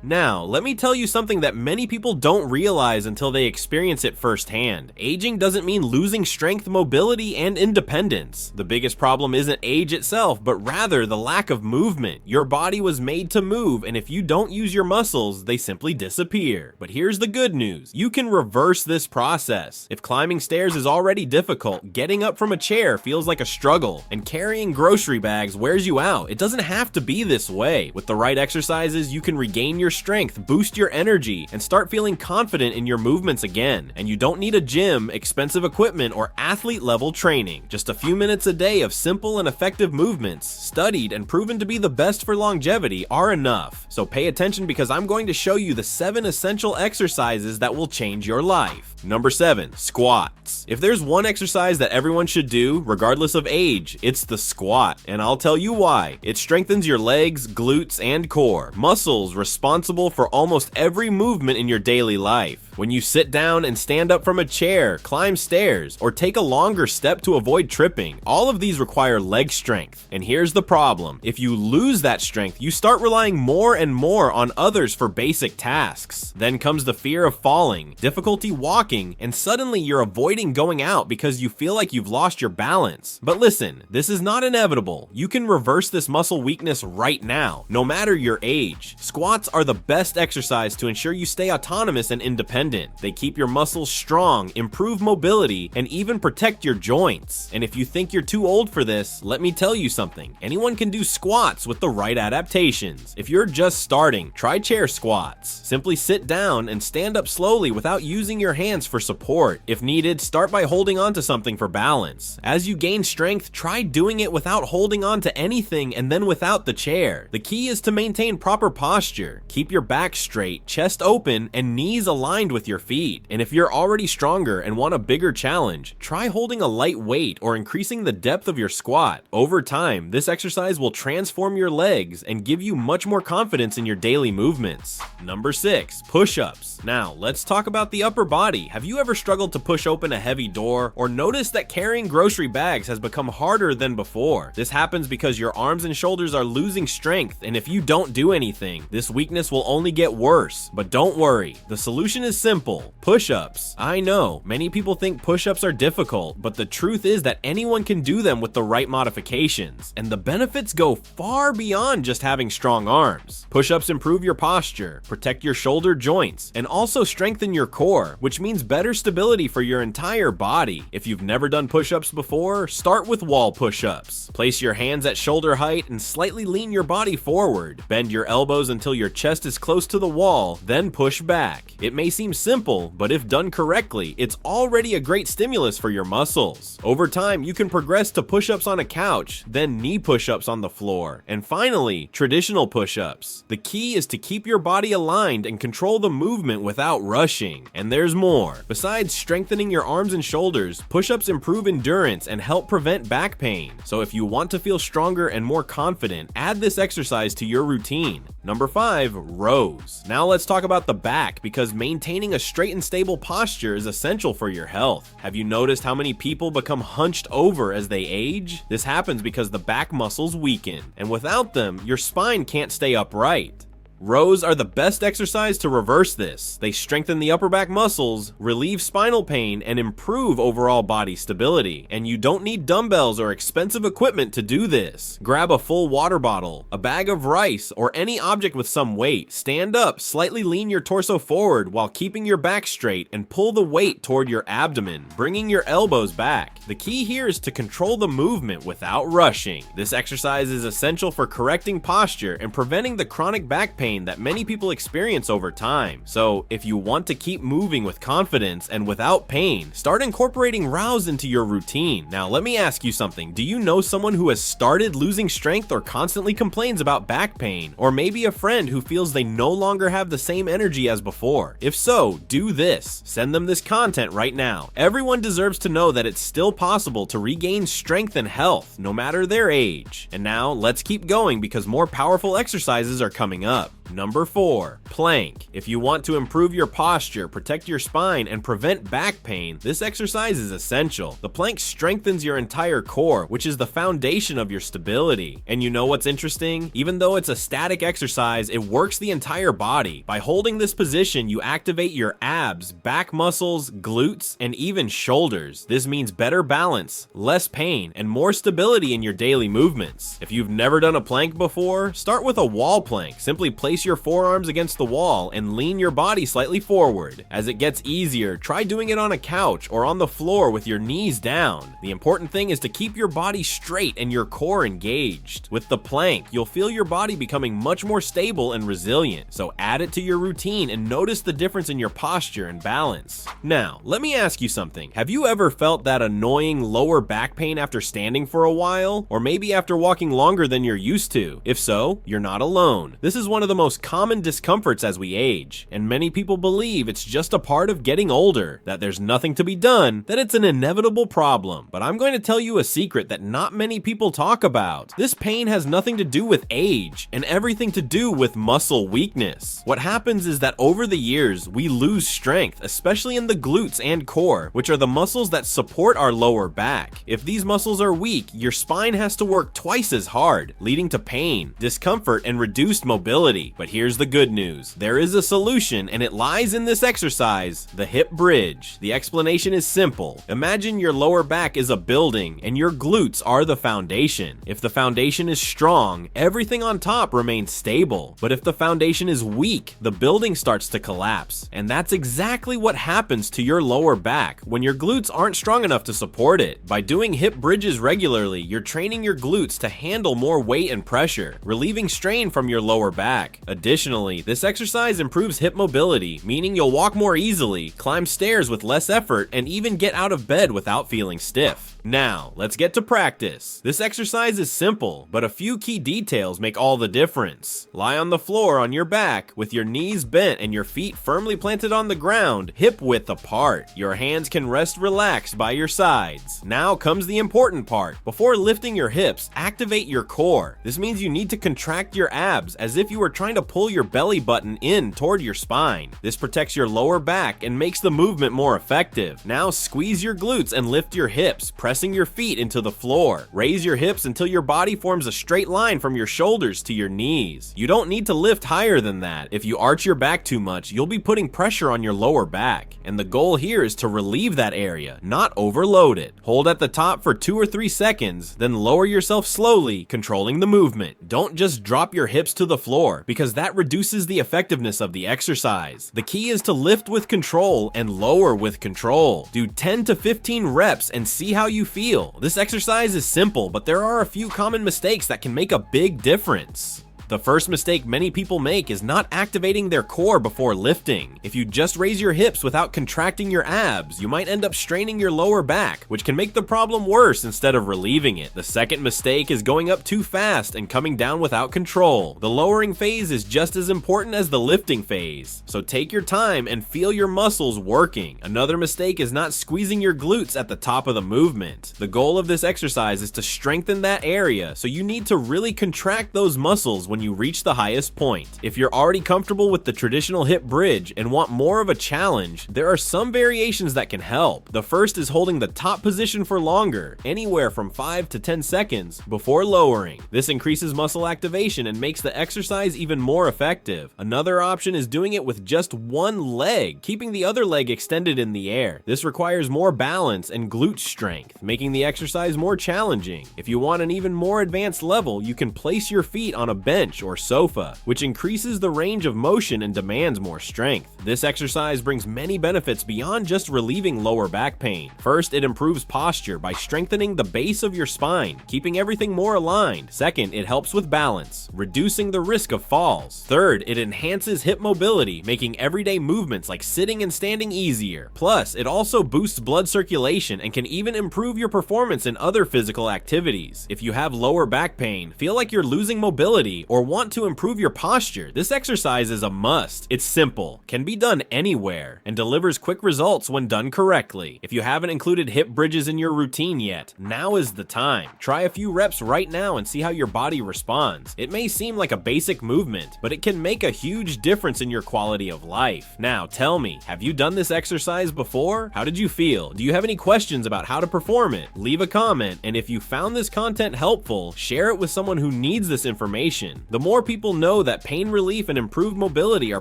Now, let me tell you something that many people don't realize until they experience it firsthand. Aging doesn't mean losing strength, mobility, and independence. The biggest problem isn't age itself, but rather the lack of movement. Your body was made to move, and if you don't use your muscles, they simply disappear. But here's the good news. You can reverse this process. If climbing stairs is already difficult, getting up from a chair feels like a struggle, and carrying grocery bags wears you out. It doesn't have to be this way. With the right exercises, you can regain your strength, boost your energy, and start feeling confident in your movements again. And you don't need a gym, expensive equipment, or athlete-level training. Just a few minutes a day of simple and effective movements, studied and proven to be the best for longevity, are enough. So pay attention because I'm going to show you the 7 essential exercises that will change your life. Number 7, squats. If there's one exercise that everyone should do, regardless of age, it's the squat, and I'll tell you why. It strengthens your legs, glutes, and core, muscles responsible for almost every movement in your daily life. When you sit down and stand up from a chair, climb stairs, or take a longer step to avoid tripping, all of these require leg strength. And here's the problem. If you lose that strength, you start relying more and more on others for basic tasks. Then comes the fear of falling, difficulty walking, and suddenly you're avoiding going out because you feel like you've lost your balance. But listen, this is not inevitable. You can reverse this muscle weakness right now, no matter your age. Squats are the best exercise to ensure you stay autonomous and independent. They keep your muscles strong, improve mobility, and even protect your joints. And if you think you're too old for this, let me tell you something. Anyone can do squats with the right adaptations. If you're just starting, try chair squats. Simply sit down and stand up slowly without using your hands for support. If needed, start by holding onto something for balance. As you gain strength, try doing it without holding on to anything and then without the chair. The key is to maintain proper posture. Keep your back straight, chest open, and knees aligned with your feet. And if you're already stronger and want a bigger challenge, try holding a light weight or increasing the depth of your squat. Over time, this exercise will transform your legs and give you much more confidence in your daily movements. Number 6, push-ups. Now, let's talk about the upper body. Have you ever struggled to push open a heavy door or noticed that carrying grocery bags has become harder than before? This happens because your arms and shoulders are losing strength, and if you don't do anything, this weakness will only get worse. But don't worry, the solution is simple. Push-ups. I know, many people think push-ups are difficult, but the truth is that anyone can do them with the right modifications, and the benefits go far beyond just having strong arms. Push-ups improve your posture, protect your shoulder joints, and also strengthen your core, which means better stability for your entire body. If you've never done push-ups before, start with wall push-ups. Place your hands at shoulder height and slightly lean your body forward. Bend your elbows until your chest is close to the wall, then push back. It may seem simple, but if done correctly, it's already a great stimulus for your muscles. Over time, you can progress to push-ups on a couch, then knee push-ups on the floor, and finally, traditional push-ups. The key is to keep your body aligned and control the movement without rushing. And there's more. Besides strengthening your arms and shoulders, push-ups improve endurance and help prevent back pain. So if you want to feel stronger and more confident, add this exercise to your routine. Number 5, rows. Now let's talk about the back, because maintaining a straight and stable posture is essential for your health. Have you noticed how many people become hunched over as they age? This happens because the back muscles weaken, and without them, your spine can't stay upright. Rows are the best exercise to reverse this. They strengthen the upper back muscles, relieve spinal pain, and improve overall body stability. And you don't need dumbbells or expensive equipment to do this. Grab a full water bottle, a bag of rice, or any object with some weight. Stand up, slightly lean your torso forward while keeping your back straight, and pull the weight toward your abdomen, bringing your elbows back. The key here is to control the movement without rushing. This exercise is essential for correcting posture and preventing the chronic back pain that many people experience over time. So if you want to keep moving with confidence and without pain, start incorporating rows into your routine. Now let me ask you something. Do you know someone who has started losing strength or constantly complains about back pain? Or maybe a friend who feels they no longer have the same energy as before? If so, do this. Send them this content right now. Everyone deserves to know that it's still possible to regain strength and health, no matter their age. And now let's keep going because more powerful exercises are coming up. Number 4, Plank. If you want to improve your posture, protect your spine, and prevent back pain, this exercise is essential. The plank strengthens your entire core, which is the foundation of your stability. And you know what's interesting? Even though it's a static exercise, it works the entire body. By holding this position, you activate your abs, back muscles, glutes, and even shoulders. This means better balance, less pain, and more stability in your daily movements. If you've never done a plank before, start with a wall plank. Simply place your forearms against the wall and lean your body slightly forward. As it gets easier, try doing it on a couch or on the floor with your knees down. The important thing is to keep your body straight and your core engaged. With the plank, you'll feel your body becoming much more stable and resilient. So add it to your routine and notice the difference in your posture and balance. Now, let me ask you something. Have you ever felt that annoying lower back pain after standing for a while? Or maybe after walking longer than you're used to? If so, you're not alone. This is one of the most common discomforts as we age, and many people believe it's just a part of getting older, that there's nothing to be done, that it's an inevitable problem. But I'm going to tell you a secret that not many people talk about. This pain has nothing to do with age and everything to do with muscle weakness. What happens is that over the years, we lose strength, especially in the glutes and core, which are the muscles that support our lower back. If these muscles are weak, your spine has to work twice as hard, leading to pain, discomfort, and reduced mobility. But here's the good news. There is a solution, and it lies in this exercise, the hip bridge. The explanation is simple. Imagine your lower back is a building, and your glutes are the foundation. If the foundation is strong, everything on top remains stable. But if the foundation is weak, the building starts to collapse. And that's exactly what happens to your lower back when your glutes aren't strong enough to support it. By doing hip bridges regularly, you're training your glutes to handle more weight and pressure, relieving strain from your lower back. Additionally, this exercise improves hip mobility, meaning you'll walk more easily, climb stairs with less effort, and even get out of bed without feeling stiff. Now, let's get to practice. This exercise is simple, but a few key details make all the difference. Lie on the floor on your back with your knees bent and your feet firmly planted on the ground, hip width apart. Your hands can rest relaxed by your sides. Now comes the important part. Before lifting your hips, activate your core. This means you need to contract your abs as if you were trying to pull your belly button in toward your spine. This protects your lower back and makes the movement more effective. Now squeeze your glutes and lift your hips, pressing your feet into the floor. Raise your hips until your body forms a straight line from your shoulders to your knees. You don't need to lift higher than that. If you arch your back too much, you'll be putting pressure on your lower back. And the goal here is to relieve that area, not overload it. Hold at the top for 2 or 3 seconds, then lower yourself slowly, controlling the movement. Don't just drop your hips to the floor, because that reduces the effectiveness of the exercise. The key is to lift with control and lower with control. Do 10 to 15 reps and see how you feel. This exercise is simple, but there are a few common mistakes that can make a big difference. The first mistake many people make is not activating their core before lifting. If you just raise your hips without contracting your abs, you might end up straining your lower back, which can make the problem worse instead of relieving it. The second mistake is going up too fast and coming down without control. The lowering phase is just as important as the lifting phase, so take your time and feel your muscles working. Another mistake is not squeezing your glutes at the top of the movement. The goal of this exercise is to strengthen that area, so you need to really contract those muscles when you reach the highest point. If you're already comfortable with the traditional hip bridge and want more of a challenge, there are some variations that can help. The first is holding the top position for longer, anywhere from 5 to 10 seconds, before lowering. This increases muscle activation and makes the exercise even more effective. Another option is doing it with just one leg, keeping the other leg extended in the air. This requires more balance and glute strength, making the exercise more challenging. If you want an even more advanced level, you can place your feet on a bench or sofa, which increases the range of motion and demands more strength. This exercise brings many benefits beyond just relieving lower back pain. First, it improves posture by strengthening the base of your spine, keeping everything more aligned. Second, it helps with balance, reducing the risk of falls. Third, it enhances hip mobility, making everyday movements like sitting and standing easier. Plus, it also boosts blood circulation and can even improve your performance in other physical activities. If you have lower back pain, feel like you're losing mobility, or or want to improve your posture, this exercise is a must. It's simple, can be done anywhere, and delivers quick results when done correctly. If you haven't included hip bridges in your routine yet, now is the time. Try a few reps right now and see how your body responds. It may seem like a basic movement, but it can make a huge difference in your quality of life. Now tell me, have you done this exercise before? How did you feel? Do you have any questions about how to perform it? Leave a comment, and if you found this content helpful, share it with someone who needs this information. The more people know that pain relief and improved mobility are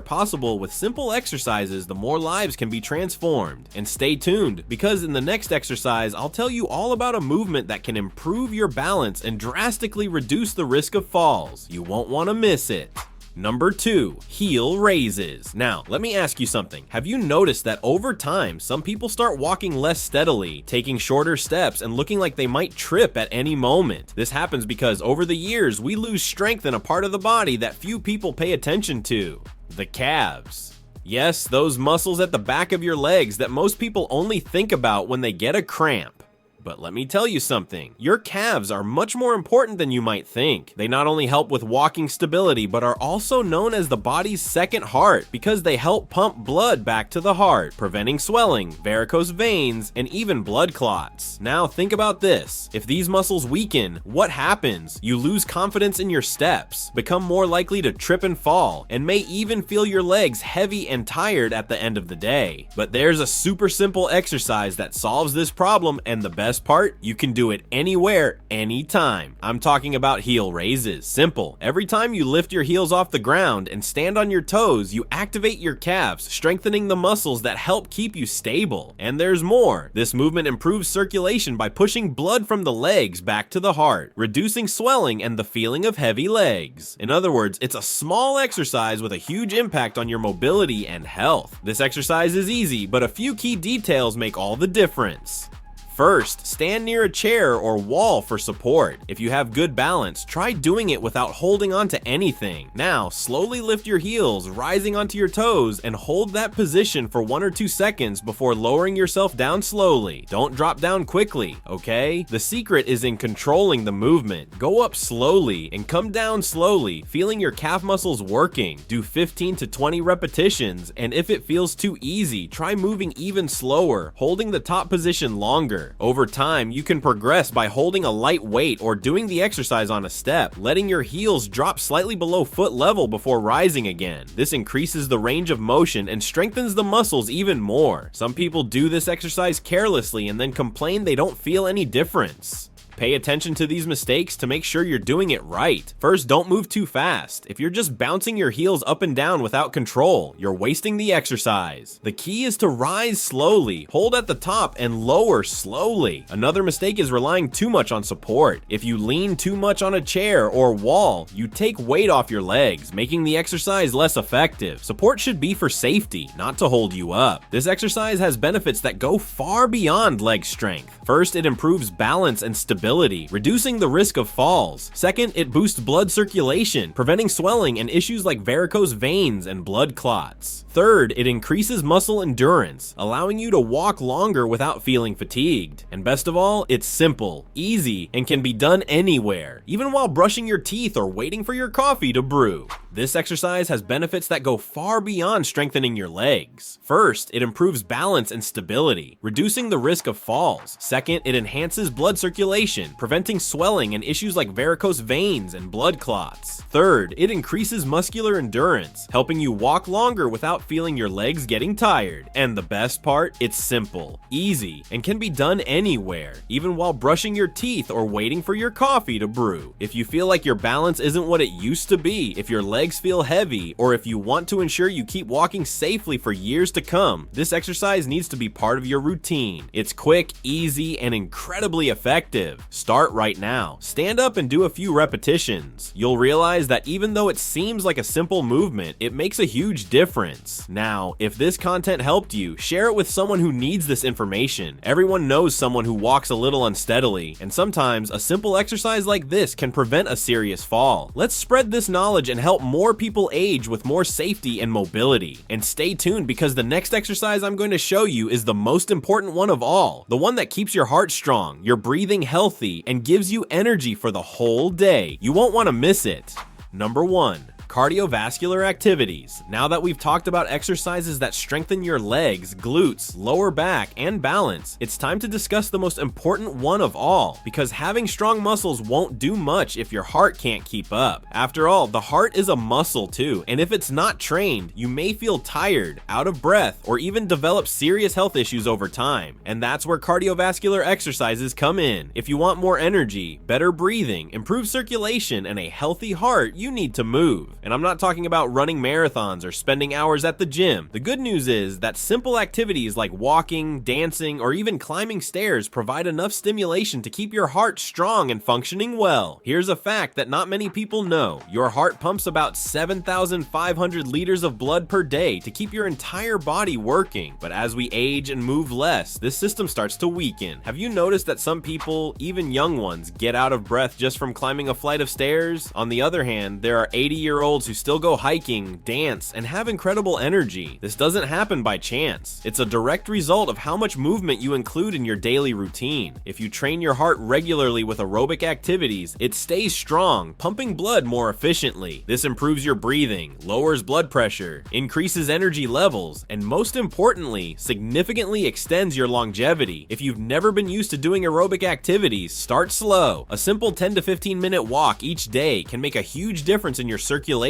possible with simple exercises, the more lives can be transformed. And stay tuned, because in the next exercise, I'll tell you all about a movement that can improve your balance and drastically reduce the risk of falls. You won't want to miss it. Number 2, heel raises. Now, let me ask you something. Have you noticed that over time, some people start walking less steadily, taking shorter steps, and looking like they might trip at any moment? This happens because over the years, we lose strength in a part of the body that few people pay attention to: the calves. Yes, those muscles at the back of your legs that most people only think about when they get a cramp. But let me tell you something, your calves are much more important than you might think. They not only help with walking stability, but are also known as the body's second heart because they help pump blood back to the heart, preventing swelling, varicose veins, and even blood clots. Now think about this. If these muscles weaken, what happens? You lose confidence in your steps, become more likely to trip and fall, and may even feel your legs heavy and tired at the end of the day. But there's a super simple exercise that solves this problem, and the best part, you can do it anywhere, anytime. I'm talking about heel raises. Simple. Every time you lift your heels off the ground and stand on your toes, you activate your calves, strengthening the muscles that help keep you stable. And there's more. This movement improves circulation by pushing blood from the legs back to the heart, reducing swelling and the feeling of heavy legs. In other words, it's a small exercise with a huge impact on your mobility and health. This exercise is easy, but a few key details make all the difference. First, stand near a chair or wall for support. If you have good balance, try doing it without holding on to anything. Now, slowly lift your heels, rising onto your toes, and hold that position for 1 or 2 seconds before lowering yourself down slowly. Don't drop down quickly, okay? The secret is in controlling the movement. Go up slowly and come down slowly, feeling your calf muscles working. Do 15 to 20 repetitions, and if it feels too easy, try moving even slower, holding the top position longer. Over time, you can progress by holding a light weight or doing the exercise on a step, letting your heels drop slightly below foot level before rising again. This increases the range of motion and strengthens the muscles even more. Some people do this exercise carelessly and then complain they don't feel any difference. Pay attention to these mistakes to make sure you're doing it right. First, don't move too fast. If you're just bouncing your heels up and down without control, you're wasting the exercise. The key is to rise slowly, hold at the top, and lower slowly. Another mistake is relying too much on support. If you lean too much on a chair or wall, you take weight off your legs, making the exercise less effective. Support should be for safety, not to hold you up. This exercise has benefits that go far beyond leg strength. First, it improves balance and stability, reducing the risk of falls. Second, it boosts blood circulation, preventing swelling and issues like varicose veins and blood clots. Third, it increases muscle endurance, allowing you to walk longer without feeling fatigued. And best of all, it's simple, easy, and can be done anywhere, even while brushing your teeth or waiting for your coffee to brew. This exercise has benefits that go far beyond strengthening your legs. First, it improves balance and stability, reducing the risk of falls. Second, it enhances blood circulation, preventing swelling and issues like varicose veins and blood clots. Third, it increases muscular endurance, helping you walk longer without feeling your legs getting tired. And the best part, it's simple, easy, and can be done anywhere, even while brushing your teeth or waiting for your coffee to brew. If you feel like your balance isn't what it used to be, if your legs feel heavy, or if you want to ensure you keep walking safely for years to come, this exercise needs to be part of your routine. It's quick, easy, and incredibly effective. Start right now. Stand up and do a few repetitions. You'll realize that even though it seems like a simple movement, it makes a huge difference. Now, if this content helped you, share it with someone who needs this information. Everyone knows someone who walks a little unsteadily, and sometimes a simple exercise like this can prevent a serious fall. Let's spread this knowledge and help more people age with more safety and mobility. And stay tuned, because the next exercise I'm going to show you is the most important one of all, the one that keeps your heart strong, your breathing healthy, and gives you energy for the whole day. You won't want to miss it. Number 1. Cardiovascular activities. Now that we've talked about exercises that strengthen your legs, glutes, lower back, and balance, it's time to discuss the most important one of all, because having strong muscles won't do much if your heart can't keep up. After all, the heart is a muscle too, and if it's not trained, you may feel tired, out of breath, or even develop serious health issues over time. And that's where cardiovascular exercises come in. If you want more energy, better breathing, improved circulation, and a healthy heart, you need to move. And I'm not talking about running marathons or spending hours at the gym. The good news is that simple activities like walking, dancing, or even climbing stairs provide enough stimulation to keep your heart strong and functioning well. Here's a fact that not many people know. Your heart pumps about 7,500 liters of blood per day to keep your entire body working. But as we age and move less, this system starts to weaken. Have you noticed that some people, even young ones, get out of breath just from climbing a flight of stairs? On the other hand, there are 80-year-olds who still go hiking, dance, and have incredible energy. This doesn't happen by chance. It's a direct result of how much movement you include in your daily routine. If you train your heart regularly with aerobic activities, it stays strong, pumping blood more efficiently. This improves your breathing, lowers blood pressure, increases energy levels, and most importantly, significantly extends your longevity. If you've never been used to doing aerobic activities, start slow. A simple 10 to 15 minute walk each day can make a huge difference in your circulation,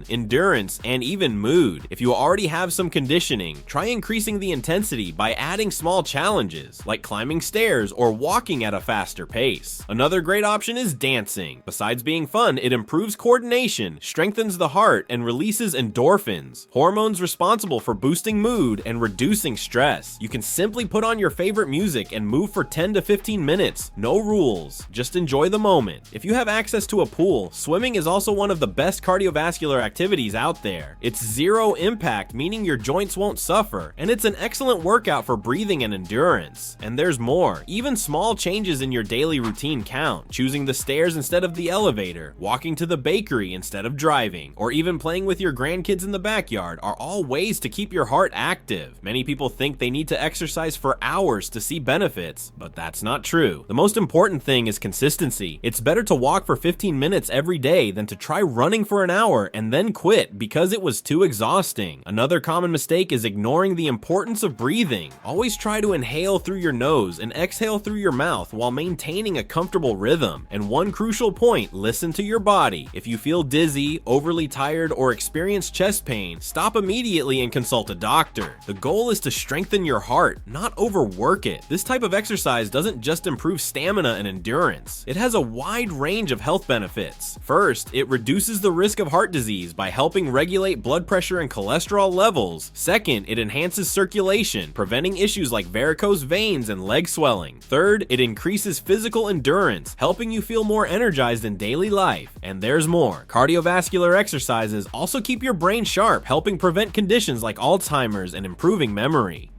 endurance, and even mood. If you already have some conditioning, try increasing the intensity by adding small challenges, like climbing stairs or walking at a faster pace. Another great option is dancing. Besides being fun, it improves coordination, strengthens the heart, and releases endorphins, hormones responsible for boosting mood and reducing stress. You can simply put on your favorite music and move for 10 to 15 minutes. No rules, just enjoy the moment. If you have access to a pool, swimming is also one of the best cardiovascular activities out there. It's zero impact, meaning your joints won't suffer, and it's an excellent workout for breathing and endurance. And there's more. Even small changes in your daily routine count. Choosing the stairs instead of the elevator, walking to the bakery instead of driving, or even playing with your grandkids in the backyard are all ways to keep your heart active. Many people think they need to exercise for hours to see benefits, but that's not true. The most important thing is consistency. It's better to walk for 15 minutes every day than to try running for an hour and then quit because it was too exhausting. Another common mistake is ignoring the importance of breathing. Always try to inhale through your nose and exhale through your mouth while maintaining a comfortable rhythm. And one crucial point, listen to your body. If you feel dizzy, overly tired, or experience chest pain, stop immediately and consult a doctor. The goal is to strengthen your heart, not overwork it. This type of exercise doesn't just improve stamina and endurance. It has a wide range of health benefits. First, it reduces the risk of heart disease by helping regulate blood pressure and cholesterol levels. Second, it enhances circulation, preventing issues like varicose veins and leg swelling. Third, it increases physical endurance, helping you feel more energized in daily life. And there's more. Cardiovascular exercises also keep your brain sharp, helping prevent conditions like Alzheimer's and improving memory.